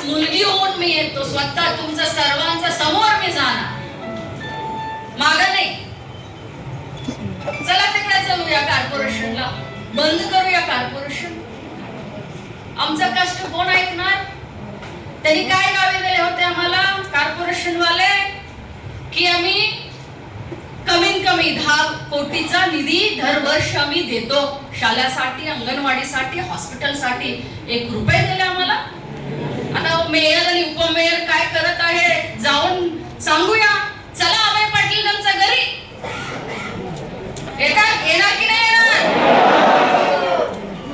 मुलगी होऊन मी येतो, स्वतः तुमच्या सर्वांच्या समोर मी जाणार, माग नाही. चला तिकडे चलूया कॉर्पोरेशनला, बंद करूया कॉर्पोरेशन. आमचं कष्ट कोण ऐकणार? त्यांनी काय गावे दिले होते आम्हाला कॉर्पोरेशन वाले, की आम्ही कमीत कमी 10 कोटीचा निधी दरवर्षी आम्ही देतो शाळेसाठी, अंगणवाडीसाठी, हॉस्पिटलसाठी. 1 रुपये दिले आम्हाला. आता मेयर आणि उपमेयर काय करत आहे जाऊन सांगूया. चला अभय पाटील तुमच्या घरी येणार की नाही येणार?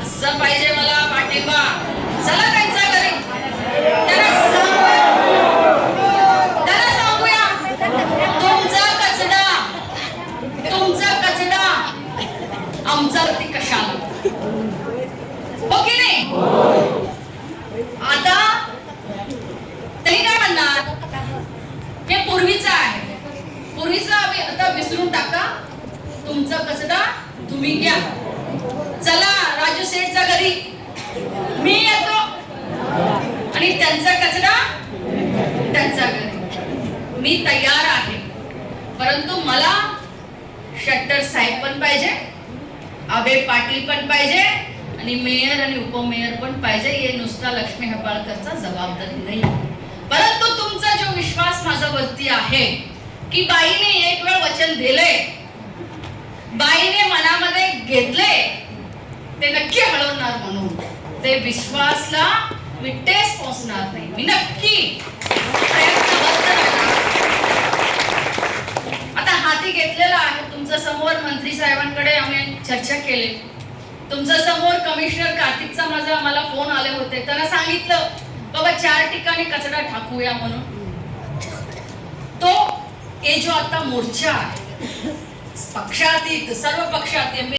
असं पाहिजे मला पाठिंबा. चला त्यांच्या घरी त्यांना सांगूया तुमचा कचरा आमच्यावरती कशाला, हो की नाही? आता तरी काय म्हणणार, हे पूर्वीचं आहे, पूर्वीचं आता विसरून टाका. तुमचा कचरा तुम्ही घ्या. चला राजू सेठच्या घरी मी येतो आणि त्यांचा कचरा त्यांच्या घरी. मी तयार आहे, परंतु मला शट्टर साहेब पण पाहिजे, अभय पाटील पण पाहिजे आणि मेयर आणि उपमेयर पण पाहिजे. हे नुसता लक्ष्मी हेब्बाळकरचा जबाबदारी नाही, परंतु तुमचा जो विश्वास माझ्यावरती आहे की बाईने एक वेळ वचन दिले, बाईने मनामध्ये घेतले, ते नक्की हलवणार. म्हणून ते विश्वासला मी ठेस पोहोचणार नाही. मी नक्की प्रयत्नबद्ध राहणार. आता हाती घेतलेला आहे तुमच्या समोर. मंत्री साहेबांकडे आम्ही चर्चा केली. तुमच्या समोर कमिशनर कार्तिकचा मला फोन आले होते. त्यांना सांगितलं बाबा 4 ठिकाणी कचरा टाकूया म्हणून. तो हे जो आता मोर्चा आहे, पक्षातीत, सर्व पक्षातीत